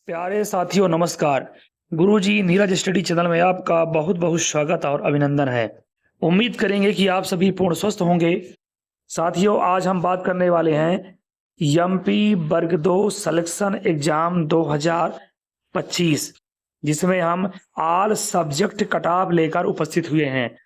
प्यारे साथियों नमस्कार। गुरुजी नीरज स्टडी चैनल में आपका बहुत बहुत स्वागत और अभिनंदन है। उम्मीद करेंगे कि आप सभी पूर्ण स्वस्थ होंगे। साथियों आज हम बात करने वाले हैं एमपी वर्ग 2 सिलेक्शन एग्जाम 2025 जिसमें हम ऑल सब्जेक्ट कट ऑफ लेकर उपस्थित हुए हैं।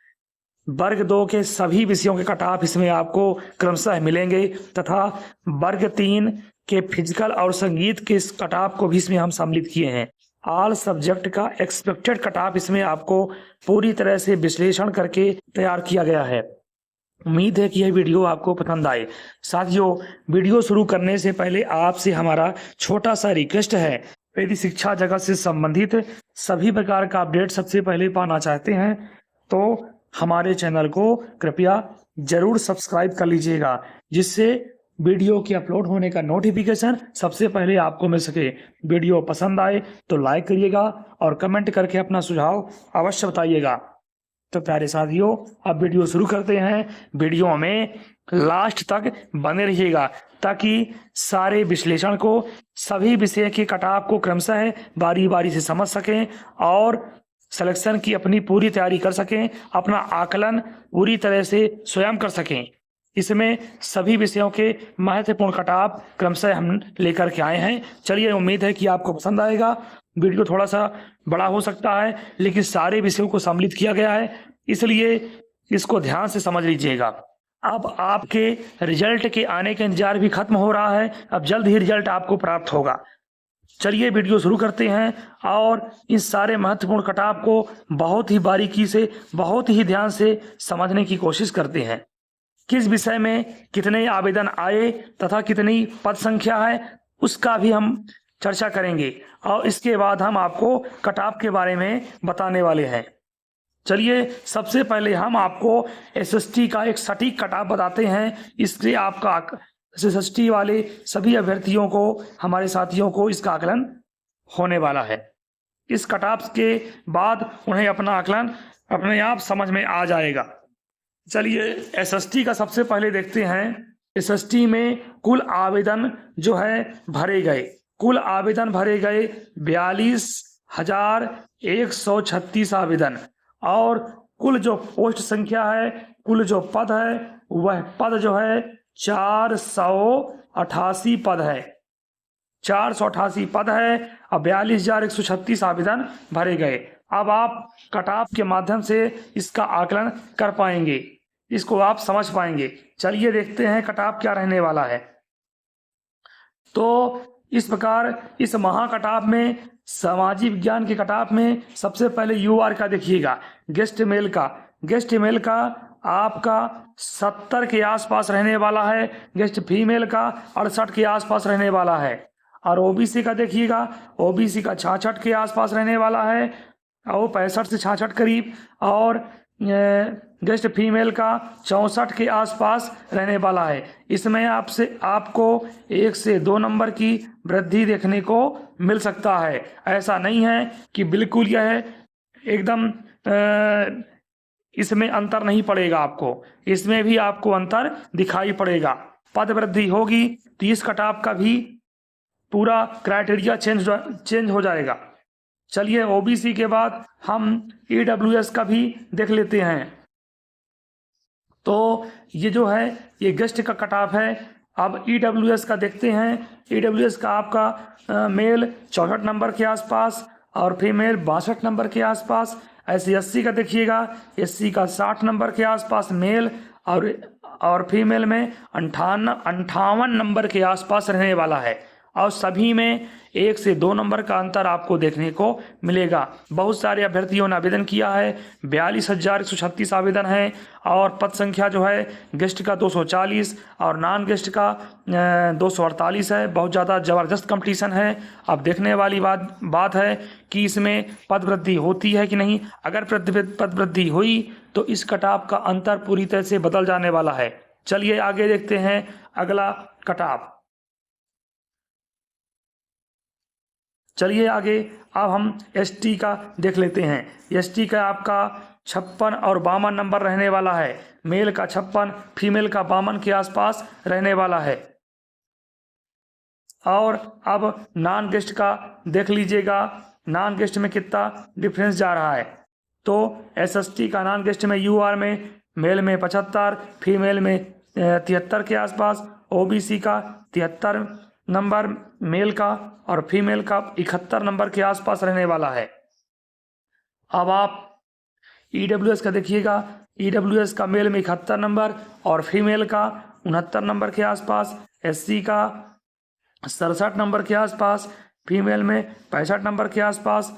वर्ग 2 के सभी विषयों के कट ऑफ इसमें आपको क्रमशः मिलेंगे तथा वर्ग 3 के फिजिकल और संगीत के इस कट ऑफ को भी इसमें हम सम्मिलित किए हैं। ऑल सब्जेक्ट का एक्सपेक्टेड कट ऑफ इसमें आपको पूरी तरह से विश्लेषण करके तैयार किया गया है। उम्मीद है कि यह वीडियो आपको पसंद आए। साथियों वीडियो शुरू करने से पहले आपसे हमारा छोटा सा रिक्वेस्ट है, यदि शिक्षा जगत से संबंधित सभी प्रकार का अपडेट सबसे पहले पाना चाहते हैं तो हमारे चैनल को कृपया जरूर सब्सक्राइब कर लीजिएगा, जिससे वीडियो के अपलोड होने का नोटिफिकेशन सबसे पहले आपको मिल सके। वीडियो पसंद आए तो लाइक करिएगा और कमेंट करके अपना सुझाव अवश्य बताइएगा। तो प्यारे साथियों अब वीडियो शुरू करते हैं। वीडियो में लास्ट तक बने रहिएगा ताकि सारे विश्लेषण को सभी विषय के कट ऑफ को क्रमशः बारी बारी से समझ सकें और सिलेक्शन की अपनी पूरी तैयारी कर सकें, अपना आकलन पूरी तरह से स्वयं कर सकें। इसमें सभी विषयों के महत्वपूर्ण कट ऑफ क्रमशः हम लेकर के आए हैं। चलिए उम्मीद है कि आपको पसंद आएगा। वीडियो थोड़ा सा बड़ा हो सकता है लेकिन सारे विषयों को सम्मिलित किया गया है, इसलिए इसको ध्यान से समझ लीजिएगा। अब आपके रिजल्ट के आने का इंतजार भी खत्म हो रहा है, अब जल्द ही रिजल्ट आपको प्राप्त होगा। चलिए वीडियो शुरू करते हैं और इस सारे महत्वपूर्ण कट ऑफ को बहुत ही बारीकी से बहुत ही ध्यान से समझने की कोशिश करते हैं। किस विषय में कितने आवेदन आए तथा कितनी पद संख्या है उसका भी हम चर्चा करेंगे और इसके बाद हम आपको कट ऑफ के बारे में बताने वाले हैं। चलिए सबसे पहले हम आपको एसएसटी का एक सटीक कट ऑफ बताते हैं। इससे आपका एसएसटी वाले सभी अभ्यर्थियों को, हमारे साथियों को इसका आकलन होने वाला है। इस कट ऑफ के बाद उन्हें अपना आकलन अपने आप समझ में आ जाएगा। चलिए एसएसटी का सबसे पहले देखते हैं। एसएसटी में कुल आवेदन जो है भरे गए, कुल आवेदन भरे गए 42,136 आवेदन और कुल जो पोस्ट संख्या है, कुल जो पद है वह पद जो है 488 पद है। 488 पद है और 42,136 आवेदन भरे गए। अब आप कट ऑफ के माध्यम से इसका आकलन कर पाएंगे, इसको आप समझ पाएंगे। चलिए देखते हैं कट ऑफ क्या रहने वाला है। तो इस प्रकार इस महा कट ऑफ में सामाजिक विज्ञान के कट ऑफ में सबसे पहले यूआर का देखिएगा, गेस्ट मेल का। गेस्ट मेल का आपका 70 के आसपास रहने वाला है, गेस्ट फीमेल का 68 के आसपास रहने वाला है और ओबीसी का देखिएगा, ओबीसी का 66 के आसपास रहने वाला है और 65 से 66 करीब, और गेस्ट फीमेल का 64 के आसपास रहने वाला है। इसमें आपको 1 से 2 नंबर की वृद्धि देखने को मिल सकता है। ऐसा नहीं है कि बिल्कुल यह एकदम इसमें अंतर नहीं पड़ेगा, आपको इसमें भी आपको अंतर दिखाई पड़ेगा। पद वृद्धि होगी तो इस कट ऑफ का भी पूरा क्राइटेरिया चेंज हो जाएगा। चलिए ओबीसी के बाद हम ईडब्ल्यूएस का भी देख लेते हैं। तो ये जो है ये गेस्ट का कट ऑफ है। अब ईडब्ल्यूएस का देखते हैं। ईडब्ल्यूएस का आपका मेल 64 नंबर के आसपास और फीमेल 62 नंबर के आसपास। एससी का देखिएगा, एससी का 60 नंबर के आसपास मेल और फीमेल में 58 नंबर के आसपास रहने वाला है और सभी में 1 से 2 नंबर का अंतर आपको देखने को मिलेगा। बहुत सारे अभ्यर्थियों ने आवेदन किया है, 42,136 आवेदन है और पद संख्या जो है गेस्ट का 240 और नॉन गेस्ट का 248 है। बहुत ज़्यादा ज़बरदस्त कंपटीशन है। अब देखने वाली बात है कि इसमें पद वृद्धि होती है कि नहीं। अगर पद वृद्धि हुई तो इस कट ऑफ का अंतर पूरी तरह से बदल जाने वाला है। चलिए आगे देखते हैं अगला कट ऑफ। चलिए आगे अब हम एसटी का देख लेते हैं। एसटी का आपका 56 और 52 नंबर रहने वाला है। मेल का 56, फीमेल का 52 के आसपास रहने वाला है। और अब नॉन गेस्ट का देख लीजिएगा, नॉन गेस्ट में कितना डिफरेंस जा रहा है। तो एसएसटी का नॉन गेस्ट में यूआर में मेल में 75, फीमेल में 73 के आसपास, ओबीसी का 73 नंबर मेल का और फीमेल का 71 नंबर के आसपास रहने वाला है। अब आप ईडब्ल्यूएस का देखिएगा, ईडब्ल्यूएस का मेल में 71 नंबर और फीमेल का 69 नंबर के आसपास, एससी का 67 नंबर के आसपास, फीमेल में 65 नंबर के आसपास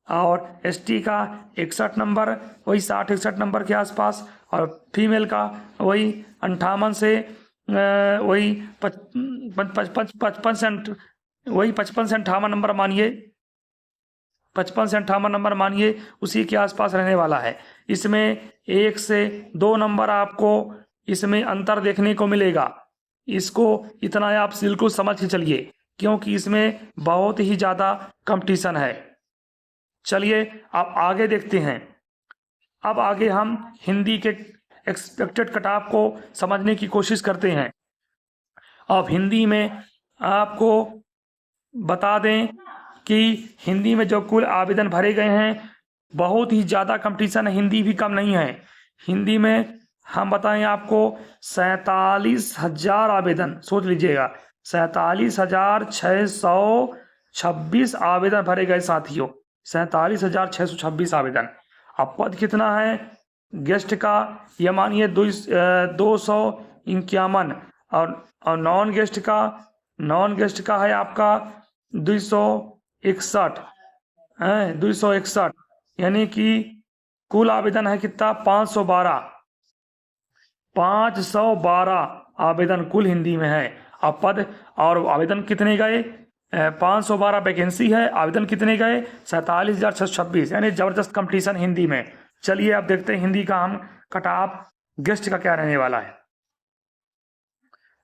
और एसटी का 61 नंबर, वही 60-61 नंबर के आसपास और फीमेल का वही 58 से वही 55 से वही 55 से 58 नंबर मानिए, 55 से 58 नंबर मानिए, उसी के आसपास रहने वाला है। इसमें 1 से 2 नंबर आपको इसमें अंतर देखने को मिलेगा। इसको इतना आप बिल्कुल समझ के चलिए, क्योंकि इसमें बहुत ही ज़्यादा कंपटीशन है। चलिए अब आगे देखते हैं। अब आगे हम हिंदी के एक्सपेक्टेड कट ऑफ को समझने की कोशिश करते हैं। अब हिंदी में आपको बता दें कि हिंदी में जो कुल आवेदन भरे गए हैं, बहुत ही ज़्यादा कंपटीशन है, हिंदी भी कम नहीं है। हिंदी में हम बताएं आपको 47,000 आवेदन, सोच लीजिएगा 47,626 आवेदन भरे गए साथियों, 47,626 आवेदन। अब पद कितना है गेस्ट का, ये मानिए 251 और नॉन गेस्ट का है आपका 261 है, 261, यानी कि कुल आवेदन है कितना 512 आवेदन कुल हिंदी में है। अब पद और आवेदन कितने गए, 512 वैकेंसी है, आवेदन कितने गए 47,626, यानी जबरदस्त कंपटीशन हिंदी में। चलिए अब देखते हैं हिंदी का हम कट ऑफ गेस्ट का क्या रहने वाला है।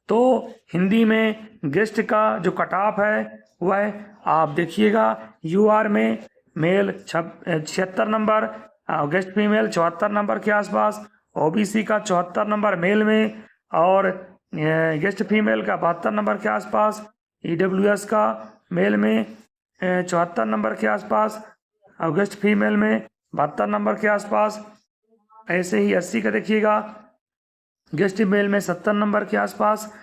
तो हिंदी में गेस्ट का जो कट ऑफ है वह आप देखिएगा, यूआर में male 76 number, guest female 74 number के आसपास, ओबीसी का 74 नंबर मेल में और गेस्ट फीमेल का 72 नंबर के आसपास, ईडब्ल्यूएस का मेल में 74 नंबर के आसपास और गेस्ट फीमेल में 72 नंबर के आसपास। ऐसे ही एससी का देखिएगा, गेस्ट मेल में 70 नंबर के आसपास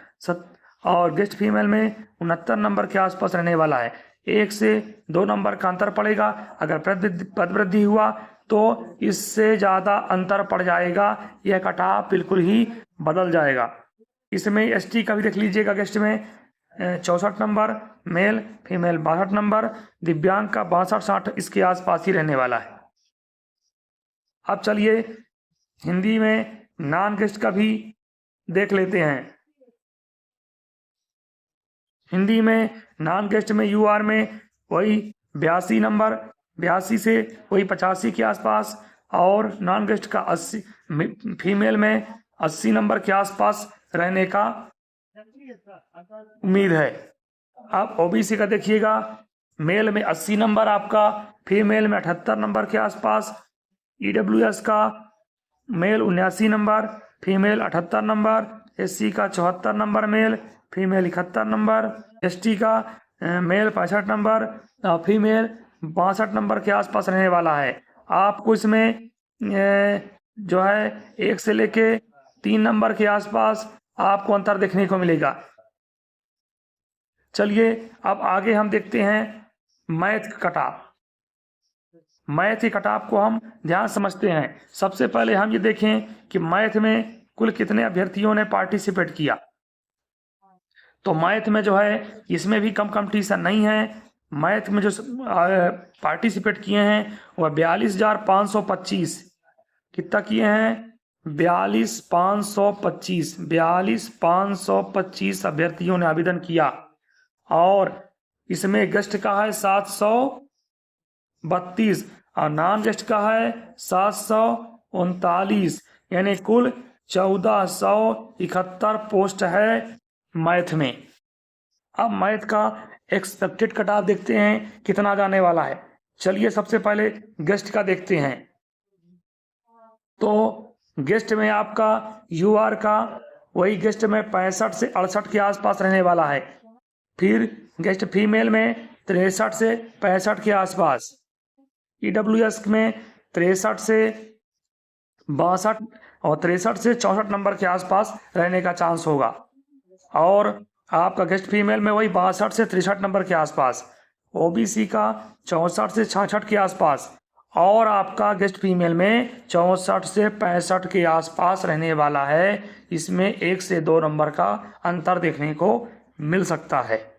और गेस्ट फीमेल में 69 नंबर के आसपास रहने वाला है। 1 से 2 नंबर का अंतर पड़ेगा। अगर पद वृद्धि हुआ तो इससे ज़्यादा अंतर पड़ जाएगा, यह कट ऑफ बिल्कुल ही बदल जाएगा। इसमें एसटी का भी देख लीजिएगा, गेस्ट में 64 नंबर मेल, फीमेल 62 नंबर, दिव्यांग का 62-60 इसके आसपास ही रहने वाला है। अब चलिए हिंदी में नॉन गेस्ट का भी देख लेते हैं। हिंदी में नॉन गेस्ट में यूआर में वही 82 नंबर, 82 से वही 85 के आसपास और नॉन गेस्ट का 80, फीमेल में 80 नंबर के आसपास रहने का उम्मीद है। अब ओबीसी का देखिएगा, मेल में 80 नंबर आपका, फीमेल में 78 नंबर के आसपास, ईडब्ल्यूएस का male 79 number, female 78 number, SC का 74 number male, female 71 number, ST का मेल 65 नंबर और फीमेल 62 नंबर के आसपास रहने वाला है। आपको इसमें जो है 1 से लेके 3 नंबर के आसपास आपको अंतर देखने को मिलेगा। चलिए अब आगे हम देखते हैं मैथ कट ऑफ। मैथ के कट ऑफ को हम ध्यान समझते हैं। सबसे पहले हम ये देखें कि मैथ में कुल कितने अभ्यर्थियों ने पार्टिसिपेट किया। तो मैथ में जो है इसमें भी कम कंपटीशन नहीं है। मैथ में जो पार्टिसिपेट किए हैं वह 42,525 कितना किए हैं, 42,525 अभ्यर्थियों ने आवेदन किया और इसमें गेस्ट का है 732 और नॉन गेस्ट का है 739, यानी कुल 1471 पोस्ट है मैथ में। अब मैथ का एक्सपेक्टेड कट ऑफ देखते हैं कितना जाने वाला है। चलिए सबसे पहले गेस्ट का देखते हैं। तो गेस्ट में आपका यूआर का वही गेस्ट में 65 से 68 के आसपास रहने वाला है। फिर गेस्ट फीमेल में 63 से 65 के आसपास, ईडब्ल्यूएस में 63 से 62 और 63 से 64 नंबर के आसपास रहने का चांस होगा। और आपका गेस्ट फीमेल में वही 62 से 63 नंबर के आसपास, ओबीसी का 64 से 66 के आसपास, और आपका गेस्ट फीमेल में 64 से 65 के आसपास रहने वाला है। इसमें 1 से 2 नंबर का अंतर देखने को मिल सकता है।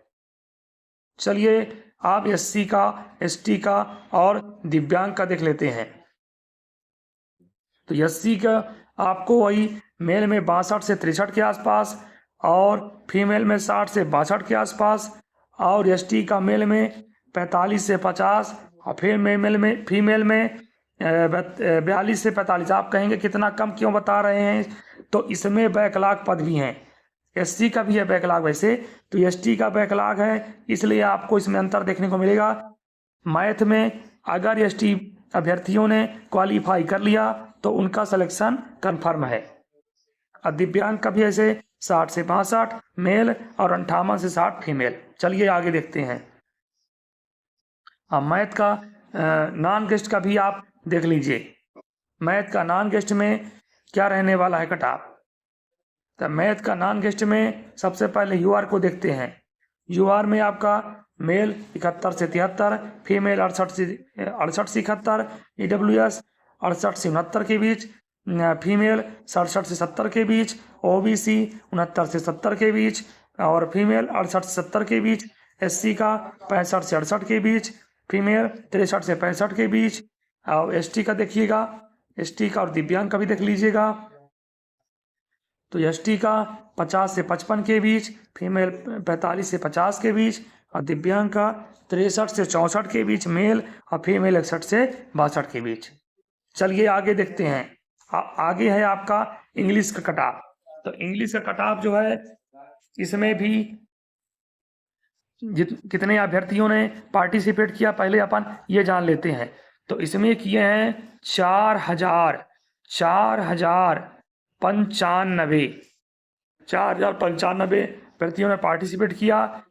चलिए आप एससी का, एसटी का और दिव्यांग का देख लेते हैं। तो एससी का आपको वही मेल में 62 से 63 के आसपास और फीमेल में 60 से 62 के आसपास, और एसटी का मेल में 45 से 50 और फीमेल में 42 से 45। आप कहेंगे कितना कम क्यों बता रहे हैं? तो इसमें बैकलॉग पद भी हैं। एससी का भी है बैकलॉग वैसे, तो एसटी का बैकलॉग है, इसलिए आपको इसमें अंतर देखने को मिलेगा। मैथ में अगर एसटी अभ्यर्थियों ने क्वालिफाई कर लिया तो उनका सिलेक्शन कंफर्म है। और दिव्यांग का भी ऐसे 60 से 62 मेल और 58 से 60 फीमेल। चलिए आगे देखते हैं। अब मैथ का नॉन गेस्ट का भी आप देख लीजिए। मैथ का नॉन गेस्ट में क्या रहने वाला है कट ऑफ? तो मैथ का नॉन गेस्ट में सबसे पहले यूआर को देखते हैं। यूआर में आपका मेल 71 से 73, फीमेल 68 से 71, ईडब्ल्यूएस 68 से 69 के बीच, फीमेल 67 से 70 के बीच, ओबीसी 69 से 70 के बीच और फीमेल 68 से 70 के बीच, एससी का 65 से 68 के बीच, फीमेल 63 से 65 के बीच, और एसटी का देखिएगा, एसटी का और दिव्यांग का भी देख लीजिएगा। तो एसटी का 50 से 55 के बीच, फीमेल 45 से 50 के बीच और दिव्यांग का 63 से 64 के बीच मेल और फीमेल 61 से 62 के बीच। चलिए आगे देखते हैं। आगे है आपका इंग्लिश का कट ऑफ। तो इंग्लिश का कट ऑफ जो है, इसमें भी कितने अभ्यर्थियों ने पार्टिसिपेट किया पहले अपन ये जान लेते हैं। तो इसमें किए हैं 4095 अभ्यर्थियों ने पार्टिसिपेट किया।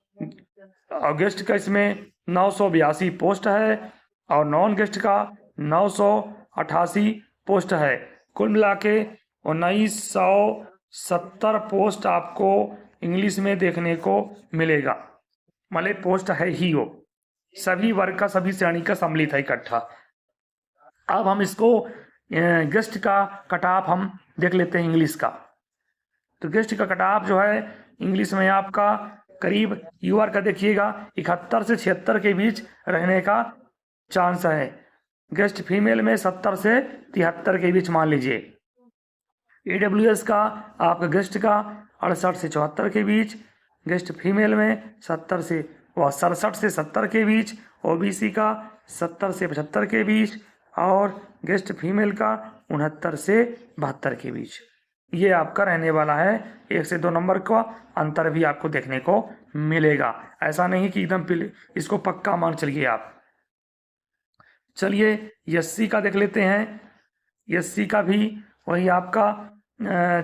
और गेस्ट का इसमें 982 पोस्ट है और नॉन गेस्ट का 988 पोस्ट है। कुल मिला के 1970 पोस्ट आपको इंग्लिश में देखने को मिलेगा। मतलब पोस्ट है ही वो, सभी वर्ग का, सभी श्रेणी का सम्मिलित है इकट्ठा। अब हम इसको गेस्ट का कट ऑफ हम देख लेते हैं इंग्लिश का। तो गेस्ट का कट ऑफ जो है इंग्लिश में आपका करीब यूआर का देखिएगा 71 से 76 के बीच रहने का चांस है। गेस्ट फीमेल में 70 से 73 के बीच मान लीजिए। ईडब्ल्यूएस का आपका गेस्ट का 68 से 74 के बीच, गेस्ट फीमेल में 67 से 70 के बीच, ओबीसी का 70 से 75 के बीच और गेस्ट फीमेल का 69 से 72 के बीच। ये आपका रहने वाला है। 1 से 2 नंबर का अंतर भी आपको देखने को मिलेगा। ऐसा नहीं कि एकदम इसको पक्का मान चलिए आप। चलिए एससी का देख लेते हैं। एससी का भी वही आपका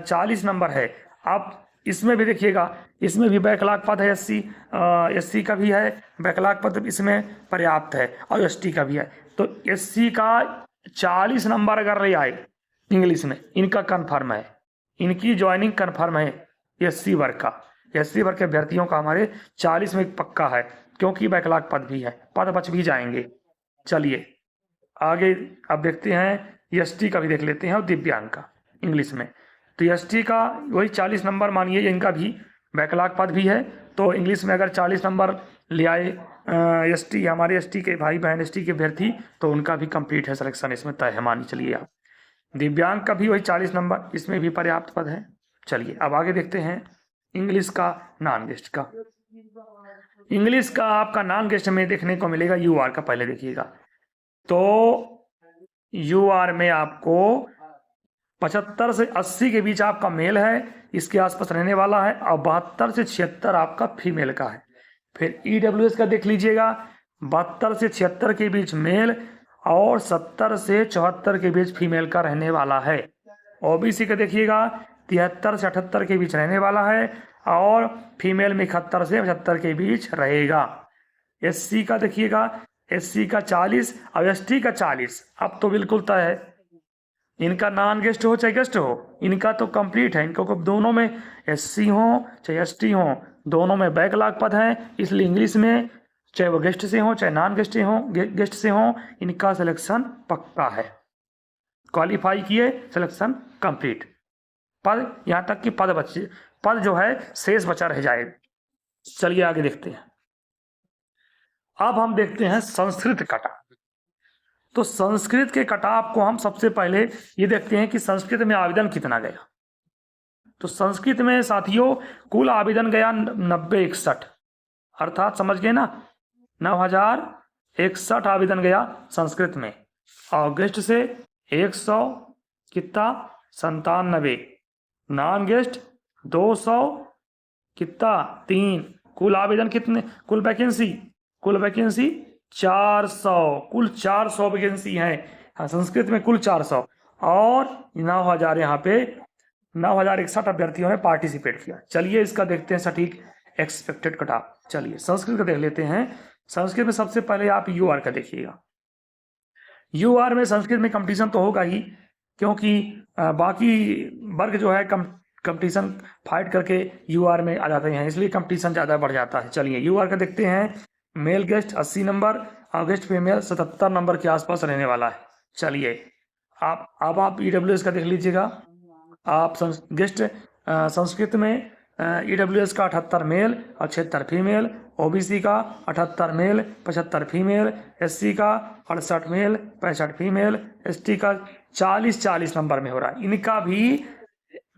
40 नंबर है। आप इसमें भी देखिएगा, इसमें भी बैकलॉग पद है। एससी का भी है बैकलॉग पद, इसमें पर्याप्त है और एसटी का भी है। तो एससी का 40 नंबर अगर ले आए इंग्लिश में, इनका कन्फर्म है, इनकी ज्वाइनिंग कन्फर्म है एससी वर्ग का। एससी वर्ग के अभ्यर्थियों का हमारे 40 में पक्का है, क्योंकि बैकलॉग पद भी है, पद बच भी जाएंगे। चलिए आगे अब देखते हैं, एसटी का भी देख लेते हैं और दिव्यांग का इंग्लिश में। तो एसटी का वही 40 नंबर मानिए, इनका भी बैकलॉग पद भी है। तो इंग्लिश में अगर 40 नंबर ले आए एसटी, हमारे एसटी के भाई बहन एसटी के अभ्यर्थी, तो उनका भी कंप्लीट है सिलेक्शन, इसमें तय है मानी चलिए आप। दिव्यांग का भी वही 40 नंबर, इसमें भी पर्याप्त पद है। चलिए अब आगे देखते हैं इंग्लिश का नॉन गेस्ट का। इंग्लिश का आपका नॉन गेस्ट में देखने को मिलेगा यूआर का। पहले देखिएगा, तो यूआर में आपको 75 से 80 के बीच आपका मेल है, इसके आसपास रहने वाला है, और 72 से 76 आपका फीमेल का है। फिर ईडब्ल्यूएस का देख लीजिएगा, 72 से 76 के बीच मेल और 70 से 74 के बीच फीमेल का रहने वाला है। ओबीसी का देखिएगा 73 से 78 के बीच रहने वाला है और फीमेल में 71 से 75 के बीच रहेगा। एससी का देखिएगा, एससी का 40 और एसटी का 40। अब तो बिल्कुल तय है, इनका नॉन गेस्ट हो चाहे गेस्ट हो, इनका तो कंप्लीट है। इनको दोनों में एससी हो चाहे एसटी हो, दोनों में बैकलॉग पद है, इसलिए इंग्लिश में चाहे वो गेस्ट से हो चाहे नॉन गेस्ट से हो, इनका सिलेक्शन पक्का है। क्वालिफाई किए, सिलेक्शन कंप्लीट। पद यहाँ तक कि पद जो है शेष बचा रह जाएगा। चलिए आगे देखते हैं। अब हम देखते हैं संस्कृत कटा। तो संस्कृत के कटाव को हम सबसे पहले ये देखते हैं कि संस्कृत में आवेदन कितना गया। तो संस्कृत में साथियों कुल आवेदन गया 9061, अर्थात समझ गए ना, 9061 आवेदन गया संस्कृत में। और गेस्ट से 100 कितना 97, नॉन गेस्ट 200 कितना 3। कुल आवेदन कितने, कुल वैकेंसी 400, कुल 400 वैकेंसी है। हाँ, संस्कृत में कुल 400 और 9000 यहाँ पे 9061 अभ्यर्थियों ने पार्टिसिपेट किया। चलिए इसका देखते हैं सटीक एक्सपेक्टेड कटा। चलिए संस्कृत का देख लेते हैं। संस्कृत में सबसे पहले आप यूआर का देखिएगा। यूआर में संस्कृत में कंपटीशन तो होगा ही, क्योंकि बाकी वर्ग जो है कंपटीशन फाइट करके यूआर में आ जाते हैं, इसलिए कंपटीशन ज़्यादा बढ़ जाता है। चलिए यूआर का देखते हैं। मेल गेस्ट 80 नंबर और गेस्ट फीमेल 77 नंबर के आसपास रहने वाला है। चलिए आप ईडब्ल्यूएस का देख लीजिएगा। आप गेस्ट संस्कृत में ईडब्ल्यूएस का 78 मेल और 76 फीमेल, ओबीसी का 78 मेल 75 फीमेल, एससी का 68 मेल 65 फीमेल, एसटी का 40 नंबर में हो रहा है। इनका भी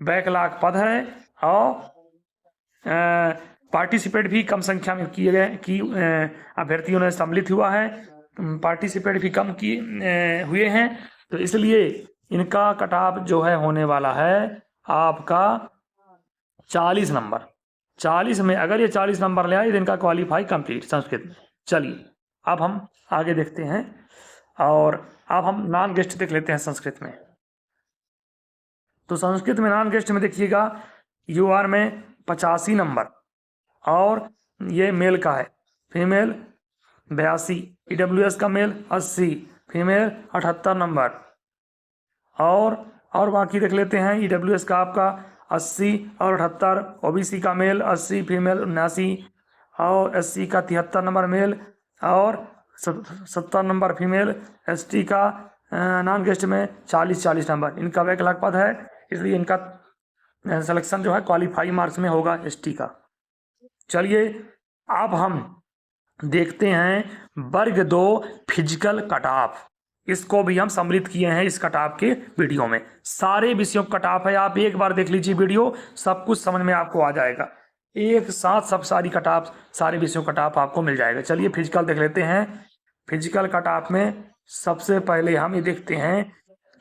बैकलॉग पद है और पार्टिसिपेट भी कम संख्या में किए गए कि अभ्यर्थियों ने सम्मिलित हुआ है, पार्टिसिपेट भी कम हुए हैं। तो इसलिए इनका कटाव जो है होने वाला है आपका 40 नंबर। 40 में अगर ये 40 नंबर ले आए तो इनका क्वालिफाई कंप्लीट संस्कृत में। चलिए अब हम आगे देखते हैं और अब हम नॉन गेस्ट देख लेते हैं संस्कृत में। तो संस्कृत में नॉन गेस्ट में देखिएगा यूआर में 85 नंबर और ये मेल का है, फीमेल 82, ईडब्ल्यूएस का मेल 80, फीमेल 78 नंबर और बाकी देख लेते हैं। ईडब्ल्यूएस का आपका 80 और 78, ओबीसी का मेल 80, फीमेल 79 और एससी का 73 नंबर मेल और 70 नंबर फीमेल, एसटी का नॉन गेस्ट में 40 नंबर। इनका बैकलॉग पद है, इसलिए इनका सिलेक्शन जो है क्वालिफाई मार्क्स में होगा एसटी का। चलिए अब हम देखते हैं वर्ग 2 फिजिकल कटऑफ। इसको भी हम सम्मिलित किए हैं इस कटऑफ के वीडियो में। सारे विषयों का कटऑफ है, आप एक बार देख लीजिए वीडियो, सब कुछ समझ में आपको आ जाएगा। एक साथ सब सारी कटऑफ, सारे विषयों का कटऑफ आपको मिल जाएगा। चलिए फिजिकल देख लेते हैं। फिजिकल कटऑफ में सबसे पहले हम ये देखते हैं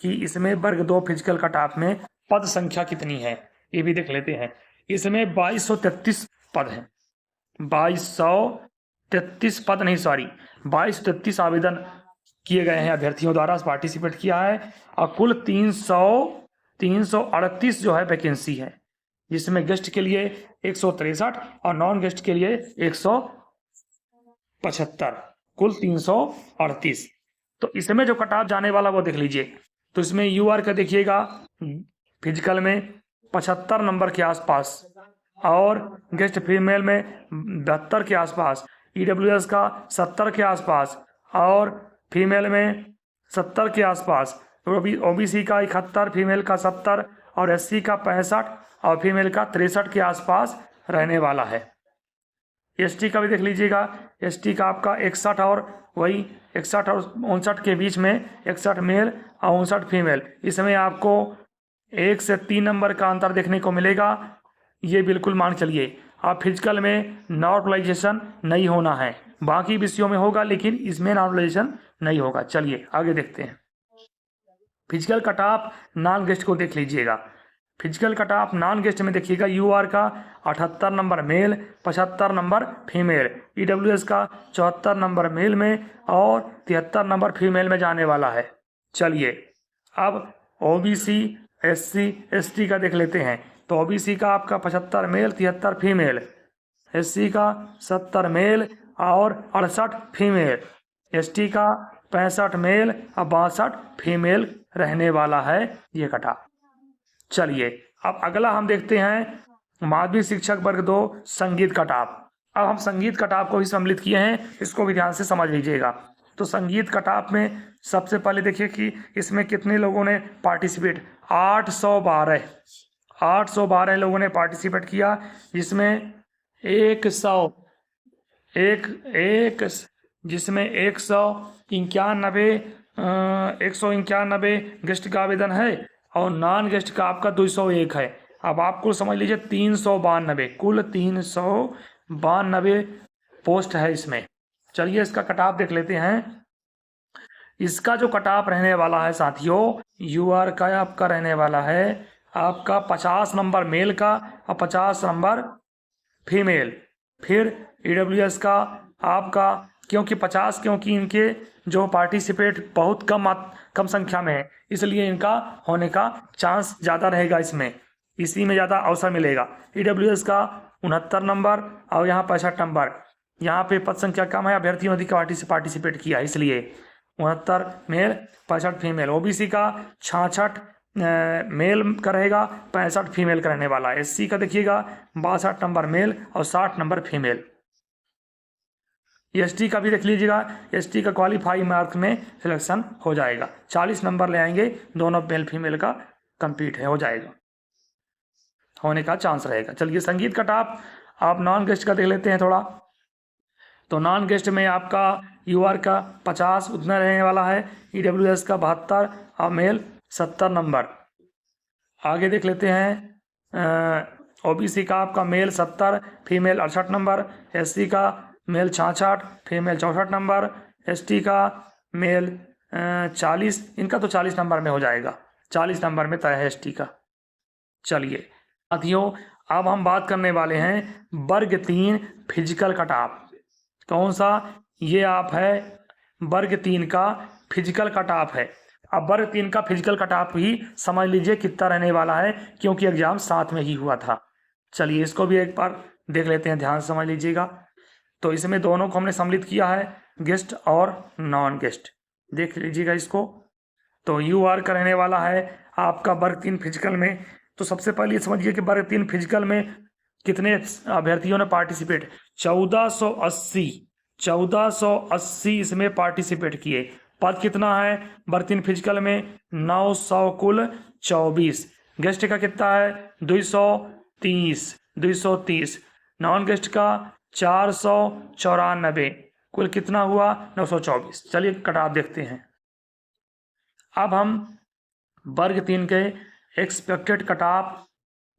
कि इसमें वर्ग 2 फिजिकल कटऑफ में पद संख्या कितनी है, ये भी देख लेते हैं। इसमें 2233 पद हैं, 2233 पद नहीं, सॉरी 2233 आवेदन किए गए हैं, अभ्यर्थियों द्वारा पार्टिसिपेट किया है। और कुल 338 जो है वैकेंसी है, जिसमें गेस्ट के लिए 163 और नॉन गेस्ट के लिए 175, कुल 338। तो इसमें जो कटऑफ जाने वाला वो देख लीजिए। तो इसमें यूआर का देखिएगा, फिजिकल में 75 नंबर के आसपास और गेस्ट फीमेल में 72 के आसपास, ईडब्ल्यूएस का 70 के आसपास और फीमेल में 70 के आसपास, ओबीसी का 71, फीमेल का 70 और एससी का 65 और फीमेल का 63 के आसपास रहने वाला है। एसटी का भी देख लीजिएगा। एसटी का आपका 61 और वही 61 और 59 के बीच में 61 मेल और 59 फीमेल। इसमें आपको 1 से 3 नंबर का अंतर देखने को मिलेगा, ये बिल्कुल मान चलिए। आप फिजिकल में नॉर्मलाइजेशन नहीं होना है, बाकी विषयों में होगा लेकिन इसमें नॉर्मलाइजेशन नहीं होगा। चलिए आगे देखते हैं। फिजिकल कटऑफ नॉन गेस्ट को देख लीजिएगा। फिजिकल कटऑफ नॉन गेस्ट में देखिएगा यूआर का 78 number male 75 number female, EWS का 74 नंबर मेल में और 73 नंबर फीमेल में जाने वाला है। चलिए अब ओबीसी एससी एसटी का देख लेते हैं। तो ओबीसी का आपका 75 मेल 73 फीमेल, एससी का 70 मेल और 68 फीमेल, एसटी का 65 मेल और 62 फीमेल रहने वाला है ये कटाप। चलिए अब अगला हम देखते हैं माध्यमिक शिक्षक वर्ग 2 संगीत कटाप। अब हम संगीत कटाप को भी सम्मिलित किए हैं, इसको भी ध्यान से समझ लीजिएगा। तो संगीत कटाप में सबसे पहले देखिए कि इसमें कितने लोगों ने पार्टिसिपेट, 812 लोगों ने पार्टिसिपेट किया, जिसमें 191 गेस्ट का आवेदन है और नॉन गेस्ट का आपका 201 है। अब आपको समझ लीजिए 392 कुल 392 पोस्ट है इसमें। चलिए इसका कटाप देख लेते हैं। इसका जो कटाप रहने वाला है साथियों, यूआर का आपका रहने वाला है आपका 50 नंबर मेल का और 50 नंबर फीमेल। फिर ईडब्ल्यूएस का आपका क्योंकि इनके जो पार्टिसिपेट बहुत कम संख्या में है, इसलिए इनका होने का चांस ज़्यादा रहेगा, इसी में ज़्यादा अवसर मिलेगा। ईडब्ल्यूएस का 69 नंबर और यहाँ 65 नंबर, यहाँ पे पद संख्या कम है, अभ्यर्थियों अधिक पार्टिसिपेट किया, इसलिए 69 मेल 65 फीमेल। ओबीसी का 66 मेल का रहेगा, 65 फीमेल का रहने वाला है। एससी का देखिएगा 62 नंबर मेल और 60 नंबर फीमेल। एसटी का भी देख लीजिएगा, एसटी का क्वालिफाई मार्क्स में सिलेक्शन हो जाएगा, 40 नंबर ले आएंगे, दोनों मेल फीमेल का कंप्लीट हो जाएगा, होने का चांस रहेगा। चलिए संगीत कटाप आप नॉन गेस्ट का देख लेते हैं थोड़ा। तो नॉन गेस्ट में आपका यूआर का 50 उतना रहने वाला है, ईडब्ल्यूएस का 72 और मेल 70 नंबर। आगे देख लेते हैं ओबीसी का आपका मेल 70 फीमेल 68 नंबर, एससी का मेल 66 फीमेल 64 नंबर, एसटी का मेल 40, इनका तो 40 नंबर में हो जाएगा, 40 नंबर में तय है एसटी का। चलिए साथियों अब हम बात करने वाले हैं वर्ग 3 फिजिकल कटाप। कौन सा? ये आप है वर्ग 3 का फिजिकल कटाप है। अब वर्ग 3 का फिजिकल कटाप ही समझ लीजिए कितना रहने वाला है, क्योंकि एग्जाम साथ में ही हुआ था। चलिए इसको भी एक बार देख लेते हैं, ध्यान से समझ लीजिएगा। तो इसमें दोनों को हमने सम्मिलित किया है, गेस्ट और नॉन गेस्ट, देख लीजिएगा इसको। तो यूआर का रहने वाला है आपका वर्ग 3 फिजिकल में। तो सबसे पहले समझिए कि वर्ग 3 फिजिकल में कितने अभ्यर्थियों ने पार्टिसिपेट, 1480 इसमें पार्टिसिपेट किए। पद कितना है वर्ग 3 फिजिकल में? 900 कुल 24। गेस्ट का कितना है? 230। नॉन गेस्ट का 494, कुल कितना हुआ? 924। चलिए कटाप देखते हैं। अब हम वर्ग 3 के एक्सपेक्टेड कटाप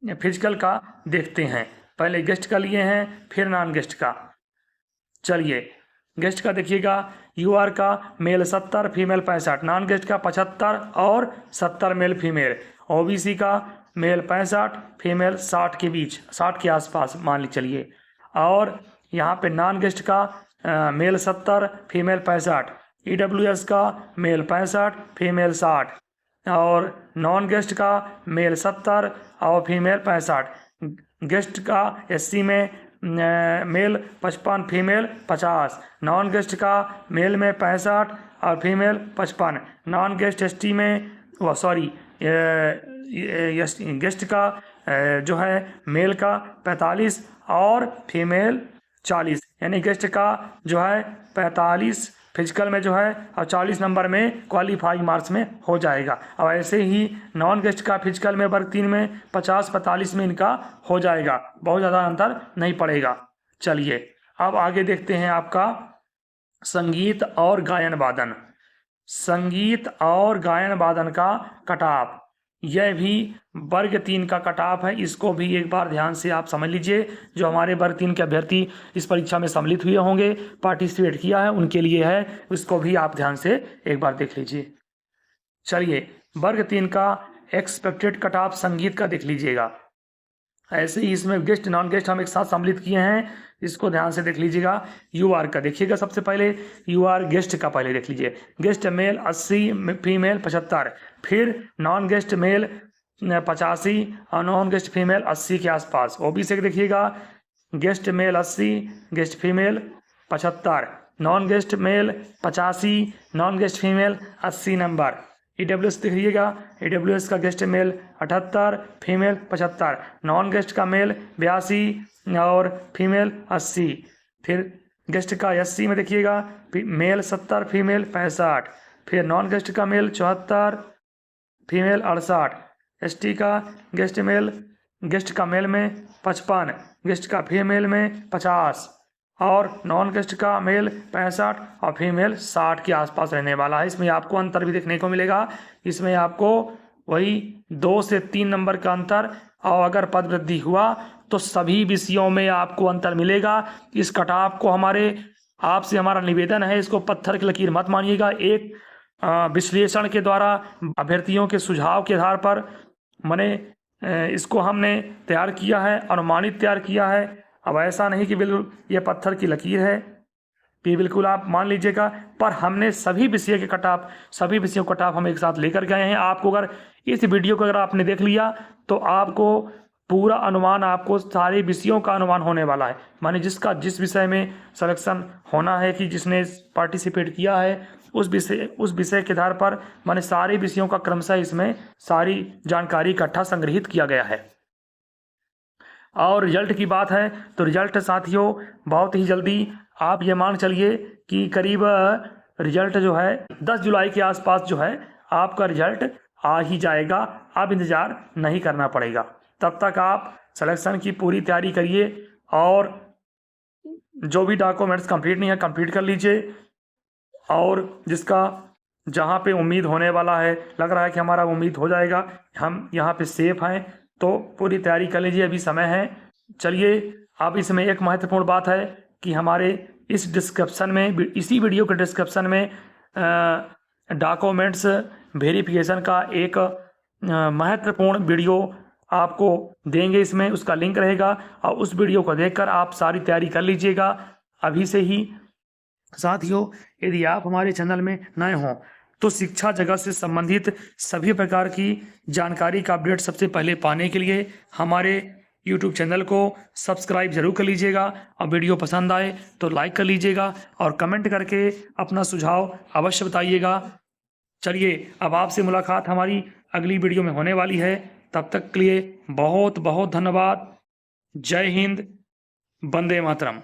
फिजिकल का देखते हैं। पहले गेस्ट का लिए हैं, फिर नॉन गेस्ट का। चलिए गेस्ट का देखिएगा, यूआर का मेल 70 फीमेल 65, नॉन गेस्ट का 75 और 70 मेल फीमेल, ओबीसी का मेल 65 फीमेल 60 के बीच, 60 के आसपास मान ली चलिए। और यहाँ पे नॉन गेस्ट का मेल 70 फीमेल 65, ईडब्ल्यूएस का मेल 65 फीमेल 60 और नॉन गेस्ट का मेल 70 और फीमेल 65। गेस्ट का एससी में मेल 55 फीमेल 50, नॉन गेस्ट का मेल में 65 और फीमेल 55। नॉन गेस्ट एसटी में गेस्ट का जो है मेल का 45 और फीमेल 40, यानी गेस्ट का जो है 45 फिजिकल में जो है और 40 नंबर में क्वालिफाई मार्क्स में हो जाएगा। और ऐसे ही नॉन गेस्ट का फिजिकल में वर्ग 3 में 50-45 में इनका हो जाएगा, बहुत ज़्यादा अंतर नहीं पड़ेगा। चलिए अब आगे देखते हैं आपका संगीत और गायन वादन। संगीत और गायन वादन का कटाप, यह भी वर्ग 3 का कटाप है। इसको भी एक बार ध्यान से आप समझ लीजिए। जो हमारे वर्ग 3 के अभ्यर्थी इस परीक्षा में सम्मिलित हुए होंगे, पार्टिसिपेट किया है, उनके लिए है, उसको भी आप ध्यान से एक बार देख लीजिए। चलिए वर्ग 3 का एक्सपेक्टेड कटाप संगीत का देख लीजिएगा। ऐसे ही इसमें गेस्ट नॉन गेस्ट हम एक साथ सम्मिलित किए हैं, इसको ध्यान से देख लीजिएगा। यूआर का देखिएगा, सबसे पहले यूआर गेस्ट का पहले देख लीजिए। गेस्ट मेल 80 फीमेल 75, फिर नॉन गेस्ट मेल 85 और नॉन गेस्ट फीमेल 80 के आसपास। ओबीसी के देखिएगा guest male 80, guest female 75, non guest male 85, non guest female 80 number. EWS देखिएगा, ईडब्ल्यूएस का guest male 78, female 75, non guest का मेल 82 और फीमेल 80। फिर गेस्ट का एससी में देखिएगा मेल 70, फीमेल 65, फिर नॉन गेस्ट का मेल 74, फीमेल 68, एसटी का गेस्ट का मेल में 55, गेस्ट का फीमेल में 50 और नॉन गेस्ट का मेल 65 और फीमेल 60 के आसपास रहने वाला है। इसमें आपको अंतर भी देखने को मिलेगा। इसमें आपको वही 2 से 3 नंबर का अंतर, और अगर पद वृद्धि हुआ तो सभी विषयों में आपको अंतर मिलेगा। इस कटाव को आपसे हमारा निवेदन है, इसको पत्थर की लकीर मत मानिएगा। एक विश्लेषण के द्वारा अभ्यर्थियों के सुझाव के आधार पर इसको हमने तैयार किया है, अनुमानित तैयार किया है। अब ऐसा नहीं कि बिल्कुल ये पत्थर की लकीर है, ये बिल्कुल आप मान लीजिएगा। पर हमने सभी विषयों के कटाव हम एक साथ लेकर गए हैं। आपको अगर इस वीडियो को अगर आपने देख लिया तो आपको पूरा अनुमान, आपको सारे विषयों का अनुमान होने वाला है। माने जिस विषय में सिलेक्शन होना है, कि जिसने पार्टिसिपेट किया है उस विषय के आधार पर माने सारे विषयों का क्रमशः इसमें सारी जानकारी इकट्ठा संग्रहित किया गया है। और रिजल्ट की बात है तो रिजल्ट साथियों बहुत ही जल्दी, आप ये मान चलिए कि करीब रिजल्ट जो है 10 जुलाई के आसपास जो है आपका रिजल्ट आ ही जाएगा। आप इंतज़ार नहीं करना पड़ेगा। तब तक आप सिलेक्शन की पूरी तैयारी करिए और जो भी डॉक्यूमेंट्स कंप्लीट नहीं है कंप्लीट कर लीजिए। और जिसका जहाँ पे उम्मीद होने वाला है, लग रहा है कि हमारा उम्मीद हो जाएगा, हम यहाँ पे सेफ हैं, तो पूरी तैयारी कर लीजिए, अभी समय है। चलिए, अब इसमें एक महत्वपूर्ण बात है कि हमारे इस डिस्क्रिप्शन में, इसी वीडियो के डिस्क्रिप्शन में डॉक्यूमेंट्स वेरिफिकेशन का एक महत्वपूर्ण वीडियो आपको देंगे। इसमें उसका लिंक रहेगा और उस वीडियो को देखकर आप सारी तैयारी कर लीजिएगा अभी से ही। साथियों, यदि आप हमारे चैनल में नए हों तो शिक्षा जगत से संबंधित सभी प्रकार की जानकारी का अपडेट सबसे पहले पाने के लिए हमारे YouTube चैनल को सब्सक्राइब जरूर कर लीजिएगा। और वीडियो पसंद आए तो लाइक कर लीजिएगा और कमेंट करके अपना सुझाव अवश्य बताइएगा। चलिए, अब आपसे मुलाकात हमारी अगली वीडियो में होने वाली है। तब तक के लिए बहुत बहुत धन्यवाद। जय हिंद, वंदे मातरम।